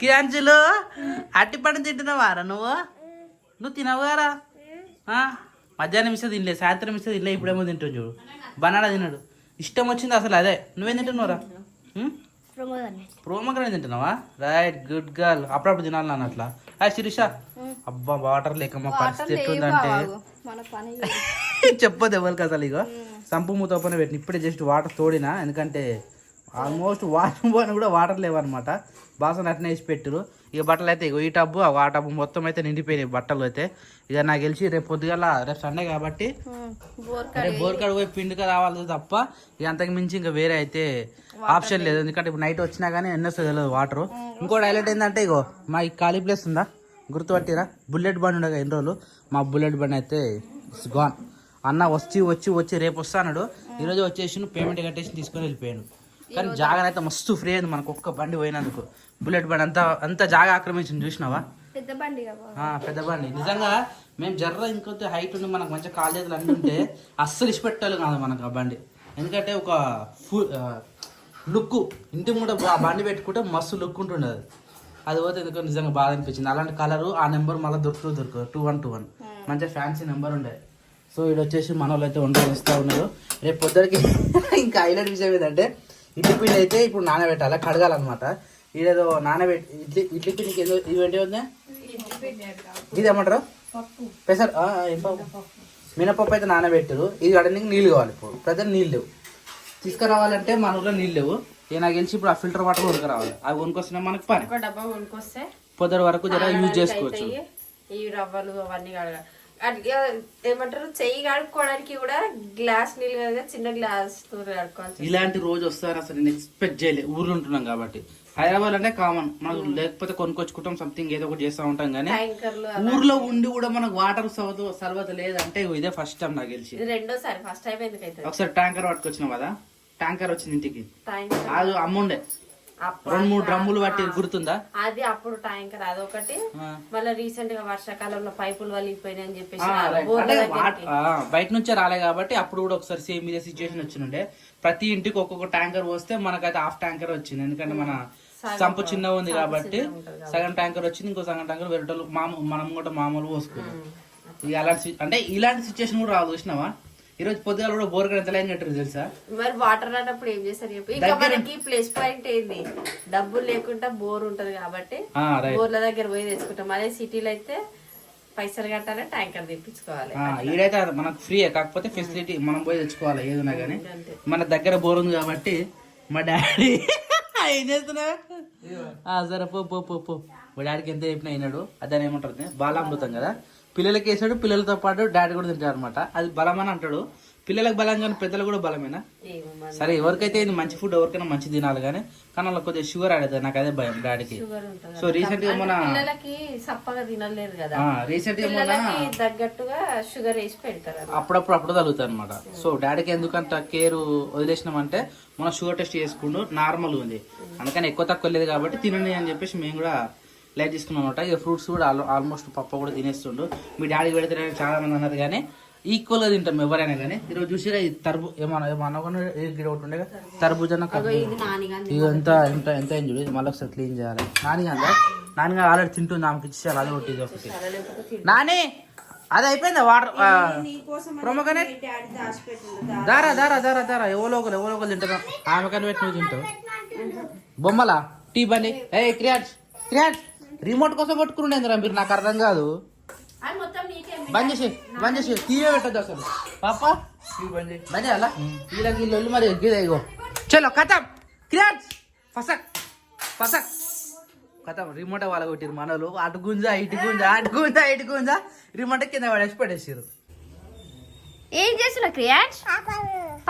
కిరాంచులు అట్టిపండు తింటున్నావారా నువ్వు తినవు గారా మధ్యాహ్నం ఇస్తే తినలే, సాయంత్రం ఇస్తే తినలే, ఇప్పుడేమో తింటావు చూడు. బనానా తిన్నాడు, ఇష్టం వచ్చింది అసలు అదే. నువ్వేం తింటున్నావురా? ప్రోమోగ్రానేట్ తింటున్నావా? Right, good girl. అప్పుడప్పుడు తినాలి నాన్న అట్లా. శిరీష, అబ్బా వాటర్ లేక మా పరిస్థితి ఎట్లుందంటే చెప్పదు ఎవరికి అసలు. ఇక సంపు మూత పైన పెట్టిన ఇప్పుడే జస్ట్ వాటర్ తోడినా, ఎందుకంటే ఆల్మోస్ట్ వాటర్ పోయిన కూడా వాటర్ లేవన్నమాట. బాసన అట్నే వేసి పెట్టరు. ఇక బట్టలు అయితే ఈ టబ్బు ఆ టబ్బు మొత్తం అయితే నిండిపోయినాయి బట్టలు అయితే. ఇక నాకు తెలిసి రేపు పొద్దుగల, రేపు సండే కాబట్టి రేపు బోర్కాడు పోయి పిండిగా రావాలి తప్ప ఇక అంతకు మించి ఇంకా వేరే అయితే ఆప్షన్ లేదు. ఎందుకంటే ఇప్పుడు నైట్ వచ్చినా కానీ ఎన్నొస్తుంది తెలియదు వాటర్. ఇంకోటి హైలైట్ ఏంటంటే ఇగో మా ఈ ఖాళీ ప్లేస్ ఉందా గుర్తుపట్టిరా, బుల్లెట్ బండి ఉండగా ఎన్ని రోజులు, మా బుల్లెట్ బండి అయితే ఇట్స్ గాన్. అన్న వచ్చి రేపు వస్తాడు. ఈరోజు వచ్చేసి పేమెంట్ కట్టేసి తీసుకొని వెళ్ళిపోయాను. కానీ జాగా అయితే మస్తు ఫ్రీ అయింది మనకు ఒక్క బండి పోయినందుకు. బుల్లెట్ బండి అంత జాగా ఆక్రమించింది చూసినావా, పెద్ద బండి. నిజంగా మేము జర్ర ఇంకొంత హైట్ ఉండి మనకు మంచిగా కాలు చేతులు అన్నీ ఉంటే అస్సలు ఇష్టపెట్టాలి కాదు మనకు ఆ బండి. ఎందుకంటే ఒక లుక్ ఇంటి ముందు ఆ బండి పెట్టుకుంటే మస్తు లుక్ ఉంటుండే. అది పోతే ఎందుకో నిజంగా బాధ అనిపించింది. అలాంటి కలరు ఆ నెంబర్ మళ్ళీ దొరకదు 2121 మంచిగా ఫ్యాన్సీ నెంబర్ ఉండే. సో ఇది వచ్చేసి మన వాళ్ళు అయితే వంటలు ఇస్తూ ఉన్నారు. రేపు పొద్దుడికి ఇంకా హైలైట్ విషయం ఏంటంటే ఇడ్లీ పిండి అయితే ఇప్పుడు నానబెట్టాలి, కడగాలన్నమాట. ఇదేదో నానబెట్టి ఇడ్లీ పిండికి ఏదో ఇవేంటి ఉంది, ఇది ఏమంటారు పెసర్ మినపప్పు అయితే నానబెట్టారు. ఇది కడడానికి నీళ్ళు కావాలి. ఇప్పుడు ప్రజలు నీళ్ళు లేవు, తీసుకురావాలంటే మన ఊళ్ళో నీళ్ళు లేవు. నాకు తెలిసి ఇప్పుడు ఆ ఫిల్టర్ వాటర్ కొనుక్కరావాలి. అవి కొనుక్కొస్తున్నా మనకి పని పొద్దున వరకు జర యూజ్ చేసుకోవచ్చు. ఈ రవ్వలు అవన్నీ ఏమంటారు చెయ్యి కడుక్కోవడానికి కూడా గ్లాస్ నీళ్ళు కదా, చిన్న గ్లాస్ కడుక్కోవాలి. ఇలాంటి రోజు వస్తారని అసలు నేను ఎక్స్పెక్ట్ చేయలే. ఊర్లో ఉంటున్నాం కాబట్టి. హైదరాబాద్ అంటే కామన్ మనకు, లేకపోతే కొనుక్కొచ్చుకుంటాం సంథింగ్ ఏదో ఒకటి చేస్తూ ఉంటాం. కానీ ఊర్లో ఉండి కూడా మనకు వాటర్ సర్వత లేదంటే ఇదే ఫస్ట్ టైం నాకు తెలిసి. రెండోసారి, ఫస్ట్ టైం ఎందుకైతే ఒకసారి ట్యాంకర్ పట్టుకొచ్చినాం కదా, ట్యాంకర్ వచ్చింది ఇంటికి, అది అమ్ముండే 2-3 డ్రమ్ములు పట్టి గుర్తుందా? అది అప్పుడు ట్యాంకర్ అదొకటి. మళ్ళీ రీసెంట్ గా వర్షాకాలంలో పైపులు వలిగిపోయినాయి అని చెప్పేసి బయట నుంచే రాలే కాబట్టి అప్పుడు కూడా ఒకసారి సేమ్ ఇదే సిచ్యువేషన్ వచ్చిండే. ప్రతి ఇంటికి ఒక్కొక్క ట్యాంకర్ వస్తే మనకైతే హాఫ్ ట్యాంకర్ వచ్చింది. ఎందుకంటే మన సంపు చిన్నగా ఉంది కాబట్టి సగం ట్యాంకర్ వచ్చింది, ఇంకో సగం ట్యాంకర్ వేరేటోళ్ళు మనం కూడా మామూలు పోసుకున్నాం. ఇలాంటి సిచ్యువేషన్ కూడా రాదు. చూసినావా ఈ రోజు పొద్దుగాల కూడా బోర్ ఎంత లైన్ కట్టారు తెలుసా? మరి వాటర్ రానప్పుడు ఏం చేస్తారు చెప్పి. ఇంకా మనకి ప్లస్ పాయింట్ ఏంది, డబ్బులు లేకుండా బోర్ ఉంటది కాబట్టి బోర్ల దగ్గర పోయి తెచ్చుకుంటాం. అదే సిటీలో అయితే పైసలు కట్టాలి, ట్యాంకర్ తెప్పించుకోవాలి. ఈడైతే మనకు ఫ్రీ, కాకపోతే ఫెసిలిటీ మనం పోయి తెచ్చుకోవాలి ఏదైనా కానీ. మన దగ్గర బోర్ ఉంది కాబట్టి మా డాడీ ఏం చేస్తున్నా సరే పో మా డాడీకి ఎంత చెప్పినా అయినాడు. అదని ఏమంటారు బాలామృతం కదా, పిల్లలకి వేసాడు, పిల్లలతో పాటు డాడీ కూడా తింటాడు అనమాట. అది బలం అని అంటాడు. పిల్లలకు బలం కానీ పెద్దలు కూడా బలమేనా? సరే ఎవరికైతే ఇది మంచి ఫుడ్ ఎవరికైనా మంచి తినాలి కానీ వాళ్ళకి కొద్దిగా షుగర్ ఆడేది. నాకు అదే భయం డాడీకి. సో రీసెంట్ గా మన సప్పగా తినలేదు కదా, రీసెంట్ గా తగ్గట్టుగా షుగర్ వేసి పెడతారు. అప్పుడు తగులుతాయి అనమాట. సో డాడీకి ఎందుకంత కేర్ వదిలేసినామంటే మన షుగర్ టెస్ట్ చేసుకుంటూ నార్మల్ ఉంది, అందుకని ఎక్కువ తక్కువ లేదు కాబట్టి తినండి అని చెప్పేసి మేము కూడా లైట్ తీసుకున్నాం అనమాట. ఇక ఫ్రూట్స్ కూడా ఆల్మోస్ట్ పప్పు కూడా తినేస్తుండు. మీ డాడీ పెడితే చాలా మంది అన్నారు కానీ ఈక్వల్ గా తింటాం ఎవరైనా కానీ. ఈరోజు చూసిరా ఈ ఏమన్నా ఒకటి ఉండే తర్బూజా ఎంత ఎంత అయింది చూడు. మళ్ళీ ఒకసారి క్లీన్ చేయాలి. నానిగా ఆల్రెడీ తింటుంది, ఆమెకి ఇచ్చేయాలి. అదే ఒకటి ఇది ఒకటి. నాని అది అయిపోయిందా వాటర్ ప్రొమోగానే దారా ఎవరో ఒకరు తింటారు. ఆమె కానీ పెట్టి నువ్వు తింటావు. బొమ్మలా టీ బండి క్రియాట్ రిమోట్ కోసం కొట్టుకుంటుండేందిరా మీరు, నాకు అర్థం కాదు. బంద్ చేసి టీవీ పెట్టద్దు అసలు పాప బంద్ చేయాలా వీళ్ళకి ఇల్లు మరి ఎగ్గిదేగో చలో కథం క్రియాట్ ఫసక్ కథం. రిమోట్ వాళ్ళ కొట్టిరు మనలు. అటు గుంజా ఇటు గుంజా రిమోట్ కింద పడేసి పెట్టేసారు. ఏం చేస్తున్నావు క్రియాట్?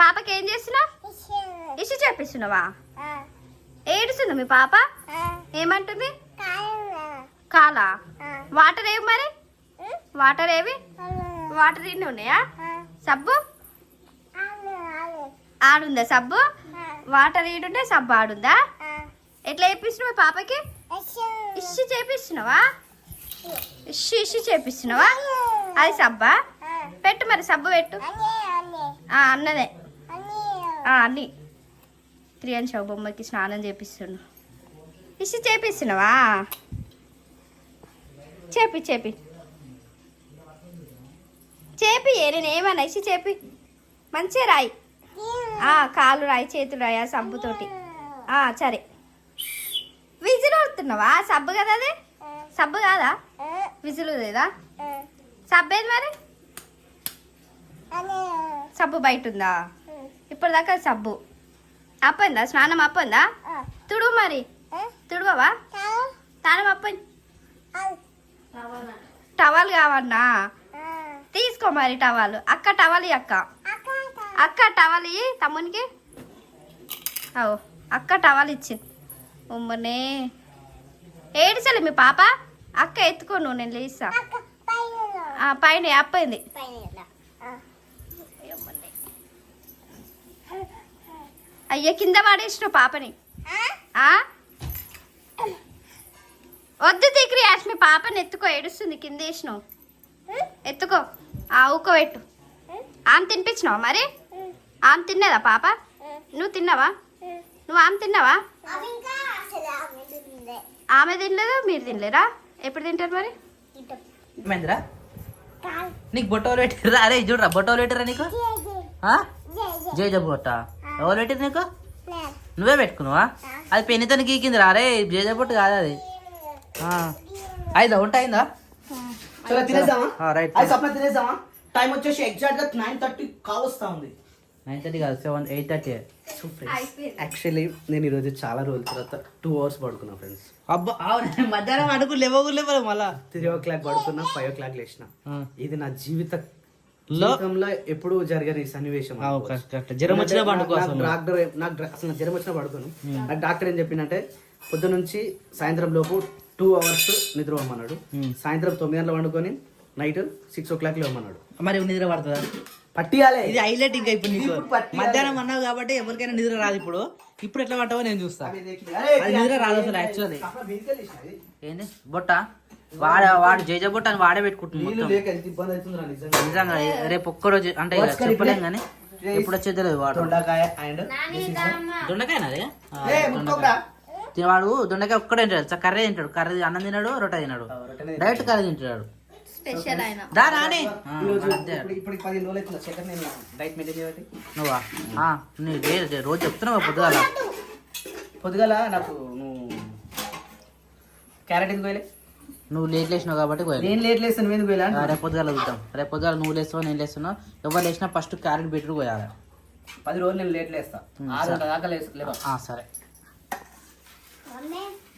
పాపకి ఏం చేస్తున్నావు? ఇష్యూ చెప్పిస్తున్నావా? ఏడుస్తుందా మీ పాప? ఏమంటుంది? కాలా? వాటర్ ఏవి మరి? వాటర్ ఏవి? వాటర్ ఇన్ని ఉన్నాయా? సబ్బు ఆడుందా? సబ్బు వాటర్ ఈడుంటే సబ్బు ఆడుందా? ఎట్లా చేపిస్తున్నావు పాపకి? ఇష్యూ చేపిస్తున్నావా? ఇష్యూ చేపిస్తున్నావా? అది సబ్బా? పెట్టు మరి, సబ్బు పెట్టు. అన్నదే అన్నీ క్రియాన్ష బొమ్మకి స్నానం చేపిస్తుండు. ఇష్టి చేపిస్తున్నావా? చేపి చేపి చేపి నేను ఏమన్నా ఇష్టి చేపి మంచిగా రాయి. కాలు రాయి, చేతులు రాయి ఆ సబ్బుతోటి. సరే. విజిల్ వస్తున్నావా? సబ్బు కదా అది? సబ్బు కాదా? విజిల్ లేదా? సబ్బు ఏది మరి? సబ్బు బయట ఉందా? ఇప్పటిదాకా సబ్బు అప్పందా? స్నానం అప్పందా? తుడువు మరి. తుడువవా? స్నానం అప్పంది. టవల్ కావన్నా? తీసుకో మరి టవల్. అక్క టవల్ అక్క. అక్క టవల్ తమ్మునికి. అక్క టవల్ ఇచ్చింది. ఉమ్మనే ఏడిసలే మీ పాప. అక్క ఎత్తుకో నువ్వు, నేను లేస్తా. పైన అప్పైంది. అయ్యా కింద పడేసినావు పాపని. వద్దు తీక్రి యాష్, మీ పాపని ఎత్తుకో, ఏడుస్తుంది. కింద వేసినావు, ఎత్తుకో. ఊకోబెట్టు. ఆమె తినిపించినావా మరి? ఆమె తిన్నదా పాప? నువ్వు తిన్నావా? నువ్వు ఆమె తిన్నావా? ఆమె తినలేదు, మీరు తినలేరా? ఎప్పుడు తింటారు మరి? మహేంద్ర నీకు బొట్టలు పెట్టిరా? అరే చూడరా, బొట్టలు పెట్టిరా నీకు? జయ బొట్ట ఎవరు పెట్టిరు నీకు? నువ్వే పెట్టుకున్నావా? అది పెన్నితో గీకిందిరా. అరే జయ బొట్టు కాదు అది. అయిందా? వంట అయిందా? రైట్. తినేద్దామా? టైం వచ్చేసి ఎగ్జాక్ట్ గా 9:30 కావస్తా ఉంది. 9:30 కాదు, 8:30. యాక్చువల్లీ నేను ఈరోజు చాలా రోజుల తర్వాత 2 hours పడుకున్నా ఫ్రెండ్స్. అబ్బా అవును, మధ్యాహ్నం అడుగు లేవలే మళ్ళా 3 o'clock పడుకున్నా, 5 o'clock లేచిన. ఇది నా జీవితంలో ఎప్పుడు జరగని సన్నివేశం. జ్వరం వచ్చినా పండుకో. నాకు అసలు జ్వరం వచ్చినా పడుకోను. నాకు డాక్టర్ ఏం చెప్పిందంటే పొద్దు నుంచి సాయంత్రం లోపు 2 hours నిద్ర పోమన్నాడు. సాయంత్రం 9 గంటలు వండుకొని నైట్ 6 o'clock లేవమన్నాడు. మరి నిద్ర పడుతుందా? పట్టియాలే. ఇది హైలైట్. ఇంకా ఇప్పుడు నీకు మధ్యాహ్నం అన్నావు కాబట్టి ఎవరికైనా నిద్ర రాదు. ఇప్పుడు ఎట్లా పట్టావో నేను చూస్తా. అది నిద్ర రాదు అసలు. యాక్చువల్లీ ఏంది బొట్ట? వాడు జేజ బొట్ట అని వాడే పెట్టుకుంటున్నాడు. నిజంగా రేపు ఒక్కరోజు అంటే చెప్పలేం కానీ ఎప్పుడు వచ్చేది తెలియదు. వాడు దొండకాయ వాడు దొండకాయ ఒక్కడే తింటాడు. కర్రీ తింటాడు. కర్రీ అన్నం తిన్నాడు, రొట్టె తిన్నాడు. డైరెక్ట్ కర్రీ తింటాడు. నువ్వా? రోజు చెప్తున్నావా? పొద్దుగాల నాకు క్యారెట్ ఎందుకు పోయలే? నువ్వు లేట్ లేసినావు కాబట్టి నేను లేట్ లేస్తాను. నువ్వు ఎందుకు పోయా? రేపు పొద్దుగాల చూద్దాం. రేపు పొద్దుగాల నువ్వు లేస్తావు, నేను లేస్తున్నావు. ఎవరు లేచినా ఫస్ట్ క్యారెట్ బెటర్ పోయాలి. 10 రోజులు నేను లేట్ లేస్తా. 6 గంటల దాకా సరే.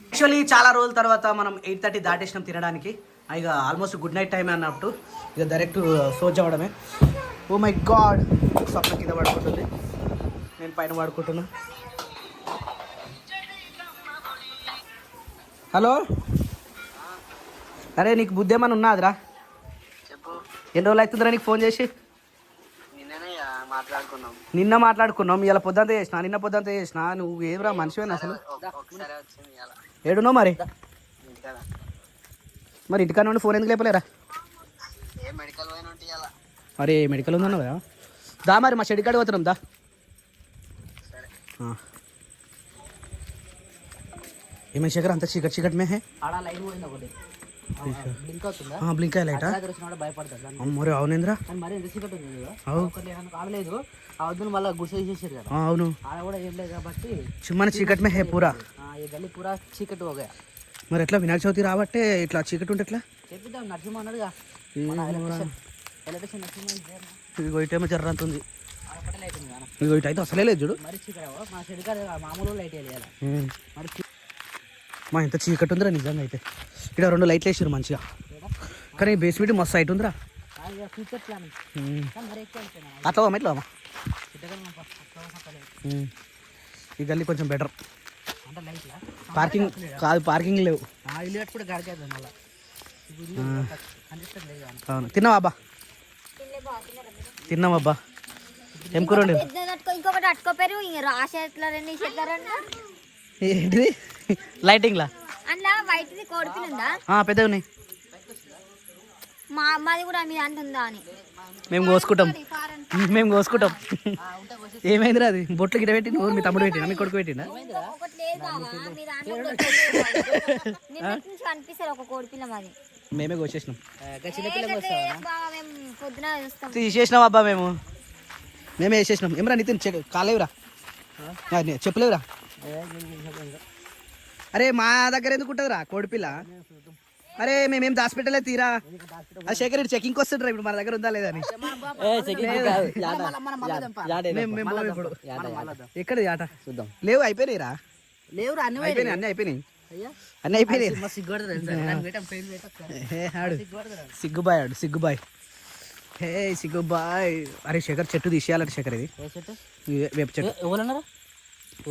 యాక్చువల్లీ చాలా రోజుల తర్వాత మనం 8:30 దాటేసినాం తినడానికి. ఇక ఆల్మోస్ట్ గుడ్ నైట్ టైం అన్నప్పుడు ఇక డైరెక్ట్ సోచ్ అవ్వడమే. ఓ మై గాడ్, స్వప్న కింద పడుకుంటుంది, నేను పైన పడుకుంటున్నా. హలో, అరే నీకు బుద్ధి ఏమన్నా ఉన్నదిరా? ఎన్ని రోజులు అవుతుందిరా నీకు ఫోన్ చేసి? నిన్న మాట్లాడుకున్నాం, ఇలా పొద్దుంతా చేసిన, నిన్న పొద్దుంతా చేసిన. నువ్వు ఏమిరా మనిషివేనా అసలు? ఏడున్నావు మరి? మరి ఇంటికాడ నుండి ఫోన్ ఎందుకు లేపలేరా? మరి మెడికల్ ఉందన్నావు కదా, దా మరి మా షెడ్ కాడ పోతున్నాం దా. ఏమైనా శేఖర్ అంత చీకటి చీకటి మే బ్లింక్ లైట్ మరి? అవునేంద్రా, మళ్ళీ గుడిసె తీసేసారు కదా. అవును, ఆడ కూడా ఏం లేదు కాబట్టి చిన్న చీకటి మే హే పూరా. గల్లీ పూరా చీకటి పోగా. మరి ఎట్లా వినాయక చవితి రాబట్టే ఇట్లా చీకటి ఉంటే ఎట్లా? చెప్పిద్దాం, నరసింహ అన్నాడుగా. ఇగో ఇటేమో జర్రంతుంది, ఇగో ఇటు అయితే అసలే లేదు చూడు. మరి చీకటి మా చెడు కాదు, మామూలు లైట్ వేయాలి. మరి మా ఎంత చీకటి ఉందిరా నిజంగా. అయితే ఇక్కడ 2 లైట్లు వేసారు మంచిగా, కానీ బేస్మెంట్ మస్తు హైట్ ఉందిరా. ఫ్యూచర్ ప్లాన్ అట్లా ఎట్లా ఈ గల్లీ కొంచెం బెటర్. పార్కింగ్ కాదు, పార్కింగ్ లేవు. ఇల్లు కట్టుకుంటే గడికేద్దాం మళ్ళీ. అవును, తిన్నావా అబ్బా? తిన్నావబ్బా. ఏం కూర? ఇంకొకటి అట్టుకోపోయారు ఏంటిది? లైటింగ్ లా అందులో వైట్ది కోడిపినుందా? పెద్దగా ఉన్నాయి. మాది కూడా మీ అంత ఉందా అని మేము కోసుకుంటాం ఏమైందిరా అది బొట్లు గిట పెట్టి నువ్వు మీ తమ్ముడు పెట్టినా మీ కొడుకు పెట్టినా ఒకటి లేదు బావా మీ దాంట్లో కనిపిస్తారు ఒక కోడి పిల్ల మాది మేమే కోసేసినాం బావా మేము పొద్దున చూస్తాం తీసేసినాం అబ్బా మేమే వేసేసినాం ఏమరా నితిన్ కాలేవురా చెప్పలేవురా అరే మా దగ్గర ఎందుకు ఉంటుందిరా కోడిపిల్ల అరే మేమేం దాచిపెట్టలేదు తీరా అది శేఖర్ రెడ్డి చెకింగ్ వస్తుంటారా ఇప్పుడు మన దగ్గర ఉందా లేదా అని ఎక్కడ ఆట చూద్దాం లేవు అయిపోయినాయిరా లేవు అన్ని అయిపోయినాయి అన్ని అయిపోయినాయి సిగ్గుబాయ్ సిగ్గుబాయ్ హే సిగ్గుబాయ్ అరే శేఖర్ చెట్టు తీసేయాలంటే శేఖర్ ఇది వేప చెట్టు ఎవరన్నారా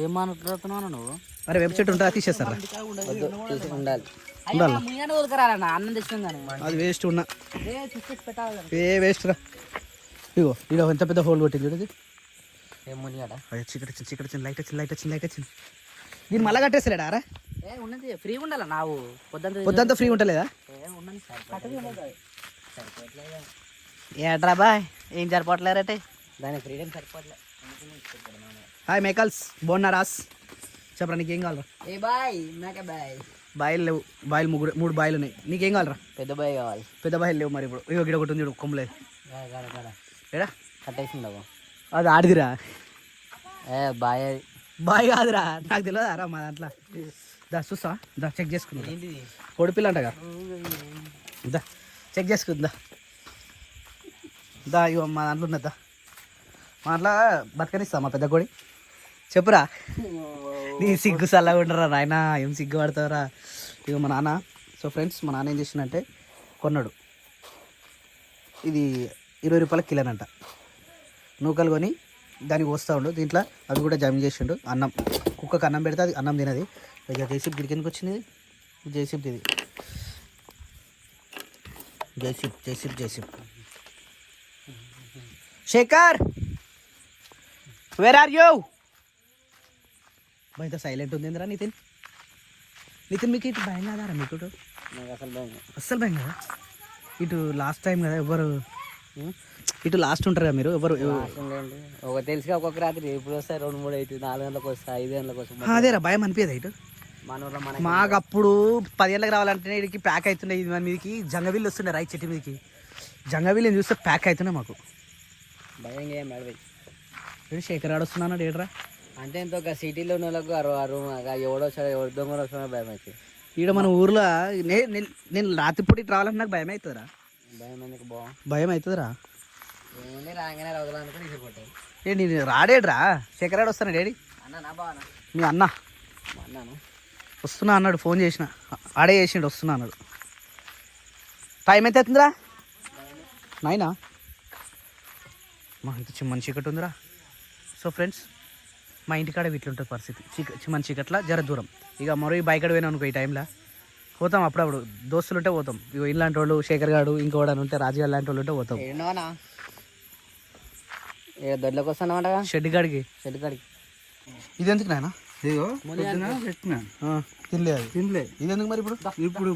ఏం మాట్లాడుతున్నావు నువ్వు అరే వేప చెట్టు ఉంటుందా తీసేస్తారా ఉండాలి అన్నం తెచ్చింది అది వేస్ట్ ఉన్నా ఏ వేస్ట్ రా ఇగో ఇగో ఎంత పెద్ద హోల్ కొట్టింది చూడది చీకటి వచ్చింది లైట్ వచ్చింది దీన్ని మళ్ళా కట్టేస్తలేడా రా ఉన్నది ఫ్రీ ఉండాలి నావు పొద్దంతా ఫ్రీ ఉంటలేదా ఏట్రా బాయ్ ఏం సరిపోవట్లేరటే దానికి ఫ్రీడమ్ సరిపోవట్లే హాయ్ మేకల్స్ బాగున్నారాస్ చెప్పరా నీకేం కావాలరా ఏ బాయ్ మేక బాయ్ బాయిలు లేవు బాయిలు మూడు బాయిలు ఉన్నాయి నీకేం కావాలరా పెద్ద బాయ్ కావాలి పెద్ద బాయిలు లేవు మరి ఇప్పుడు ఇగో గిడ ఒకటి ఉంది కొమ్మలేదు ఏడా కట్టేసిండవు అది ఆడిదిరా ఏ బాయ్ బాయ్ కాదురా నాకు తెలియదా రా మా దాంట్లో దా చూస్తా దా చెక్ చేసుకుందా కోడిపిల్ల అంటగా దా చెక్ చేసుకుందా దా ఇగో మా దాంట్లో ఉన్నదా మా దాంట్లో బతకనిస్తా మా పెద్ద కోడి చెప్పురా నీ సిగ్గు చల్లగా ఉండరా నాయన ఏం సిగ్గు పడతావురా ఇక మా నాన్న సో ఫ్రెండ్స్ మా నాన్న ఏం చేసిందంటే కొన్నాడు ఇది 20 రూపాయల కిలోనంట నూకలు కొని దానికి వస్తూ ఉండు దీంట్లో అవి కూడా జమ చేసిండు అన్నం కుక్కకు అన్నం పెడితే అది అన్నం తినది ఇక జైసిప్ గిడికి ఎందుకు వచ్చింది జైసిప్ ఇది జైసిప్ శేఖర్ వేర్ ఆర్ యూ ఇంత సైలెంట్ ఉంది ఏందిరా నితిన్ మీకు ఇటు భయం కాదారా మీకు అస్సలు భయం కదా ఇటు లాస్ట్ టైం కదా ఎవరు ఇటు లాస్ట్ ఉంటారు కదా మీరు ఎవరు ఒక తెలిసి ఒక్కొక్క రాత్రి ఎప్పుడు వస్తాయి 2, 3 అయితే 4 గంటలకు వస్తాయి 5 గంటలకు వస్తాయి అదేరా భయం అనిపించదు ఇటు మాకు అప్పుడు 10 గంటలకు రావాలంటే ఇడికి ప్యాక్ అవుతుండే ఇది మన మీదకి జంగవిల్లు వస్తుండే రైట్ చెట్టు మీదకి జంగవిల్లు చూస్తే ప్యాక్ అవుతుండే మాకు భయం ఏం అడవి శేఖర్ ఆడొస్తున్నాడు ఏడ్రా అంటే ఇంత ఒక సిటీలో ఉన్న వాళ్ళకు ఎవడో ఎవరి దొంగ వస్తున్నా భయం అవుతుంది ఈడ మన ఊర్లో నేను రాత్రిపూట ఇటు రావాలంటే నాకు భయం అవుతుందిరా భయం అవుతుందిరా ఏముంది రాగానే రౌదలనుకుని తీసుకుంటాయి ఏ నేను రాడేడ్రా శేఖర్ ఆడు వస్తాను డాడీ మీ అన్న అన్నాను వస్తున్నా అన్నాడు ఫోన్ చేసిన ఆడే చేసిండు వస్తున్నా అన్నాడు టైం ఎంత అవుతుందిరా 9 మా ఇంత చిమ్మని చీకటి ఉందిరా సో ఫ్రెండ్స్ మా ఇంటికాడ ఇట్లుంటుంది పరిస్థితి చిమ్మని చీకట్ల జర దూరం ఇక మరో ఈ బైక్ పోయినా అనుకో ఈ టైంలో పోతాం అప్పుడప్పుడు దోస్తులు ఉంటే పోతాం ఇక ఇలాంటి వాళ్ళు శేఖర్ గారు ఇంకోడని ఉంటే రాజుగారు లాంటి వాళ్ళు ఉంటే పోతాం దొడ్లోకి వస్తానమాట షెడ్ కాడికి ఇది ఎందుకు నాయన తినలే ఇది ఎందుకు మరి ఇప్పుడు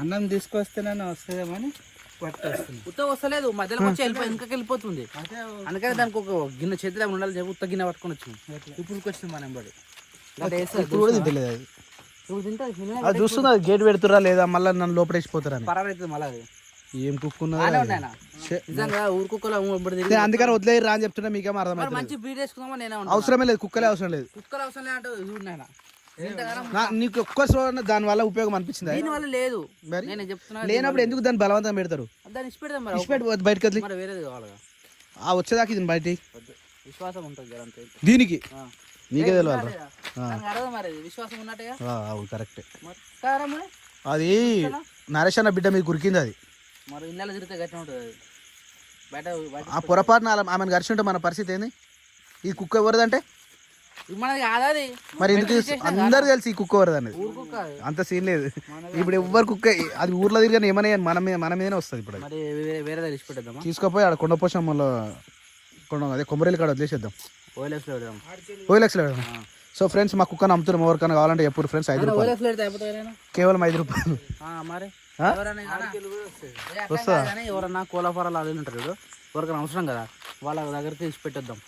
అన్నం తీసుకొస్తేనే వస్తుందేమని ఉత్త వస్తలేదు మధ్యలో వచ్చి వెనకకి వెళ్ళిపోతుంది అందుకని దానికి ఒక గిన్నె చేతిలో ఉండాలి చెప్పి ఉత్త గిన్నె పట్టుకొని వచ్చినాం ఇప్పుడు వచ్చింది మన ఎంబడి అది చూస్తున్నా గేట్ పెడుతురా లేదా మళ్ళీ నన్ను లోపల వేసిపోతారా పర్వాలేదు మళ్ళీ ఏం కుక్కున్నా నిజంగా ఊరు కుక్కలు అందుకని వదిలేరు రా అని చెప్తున్నా మీకేమో అర్థం మంచి బ్రీడ్ వేసుకుందామా నేను అవసరమే లేదు కుక్కలే అవసరం లేదు కుక్కలు అవసరం లేదు అంటే చూడనైనా నీకు ఒక్కసారి దాని వల్ల ఉపయోగం అనిపించింది దీని వల్ల లేదు నేను చెప్తున్నా లేనప్పుడు ఎందుకు దాన్ని బలవంతం పెడతారు దాన్ని ఇష్టపెడదాం బయటకు వదిలి మరి వేరేది కావాలిగా ఆ వచ్చేదాకా ఇది బయట విశ్వాసం ఉంటుంది అంతే దీనికి నీకే తెలియాలి మరి విశ్వాసం ఉన్నట్టుగా కరెక్ట్ మరి అది నరేష్ అన్న బిడ్డ మీద కురికింది అది మరి ఇళ్ళలో తిరిగితే గట్టి ఉంటుంది బయట ఆ పొరపాటున ఆమెను గరిచి ఉంటే మన పరిస్థితి ఏంది ఈ కుక్క ఎవరిదంటే మనది కాదు అది మరి ఎందుకు అందరు తెలిసి ఈ కుక్క ఎవరిది అనేది అంత సీన్ లేదు ఇప్పుడు ఎవరు కుక్క అది ఊర్లో తిరిగి ఏమన్నా మన మీదనే వస్తుంది ఇప్పుడు మరి వేరే తెలిసి పెట్టేద్దామా తీసుకుపోయి ఆడ కొండపోషమ్మలో అదే కొమ్మరేలు కాడ వదిలేసేద్దాం ఓఎల్ఎక్స్లో పెడదాం ఓఎల్ఎక్స్లో పెడదాం సో ఫ్రెండ్స్ మా కుక్కను అమ్ముతున్నాం ఎవరికైనా కావాలంటే ఎప్పుడు ఫ్రెండ్స్ 5 రూపాయలు కేవలం 5 రూపాయలు మరి వస్తా ఎవరన్నా కోలాఫారాలు ఆడి ఉంటారు చూడు, ఎవరికైనా అవసరం కదా వాళ్ళ దగ్గరికి తీసి పెట్టొద్దాం.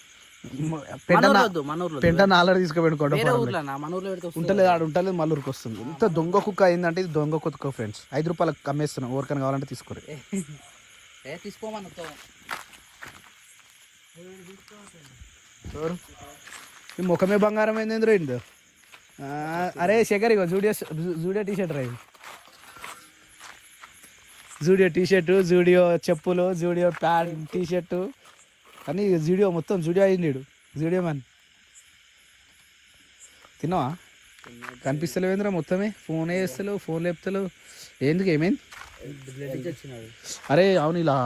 మన ఊర్లో పెంట ఆల్రెడీ తీసుకుపెట్టుకోండి. వేరే ఊర్లో మన ఊర్లో పెడితే ఉంటలేదు, ఆడ ఉంటలేదు, మల్లూరుకి వస్తుంది. ఇంత దొంగ కుక్క అయిందంటే ఇది దొంగ కుక్క ఫ్రెండ్స్. 5 రూపాయలకు అమ్మేస్తున్నాం, ఎవరికైనా కావాలంటే తీసుకోరు. తీసుకోమని ఈ ముఖమే బంగారం అయింది ఎందుకు ఏందో. అరే శేఖర్ ఇగో జూడియో టీషర్ట్ రా, జూడియో టీషర్టు, జూడియో చెప్పులు, జూడియో ప్యాంట్ టీషర్టు అని జూడియో మొత్తం జూడియో అయింది. జూడియో మ్యాన్ తిన్నావా? కనిపిస్తలేవేంద్రా మొత్తమే, ఫోన్ వేస్తలేవు, ఫోన్ లేపుతలేవు ఎందుకు, ఏమైంది? అరే అవును, ఇలా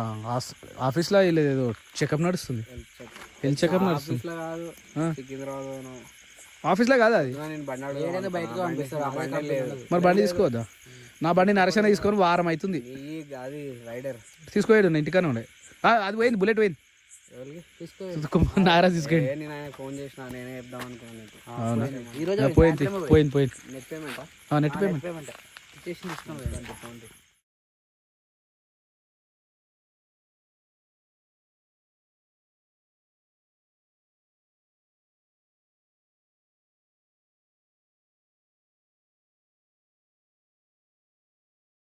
ఆఫీస్లో ఏదో చెకప్ నడుస్తుంది, హెల్త్ చెకప్ నడుస్తుంది. ఆఫీస్లో కాదా అది? మరి బండి తీసుకోవద్దా? నా బండి నరసన తీసుకొని వారం అవుతుంది. తీసుకోయాడు, ఇంటికనే ఉండే. అది పోయింది, బుల్లెట్ పోయింది. నాగరాజ్ తీసుకోండి. పోయింది నెట్ పేమెంట్.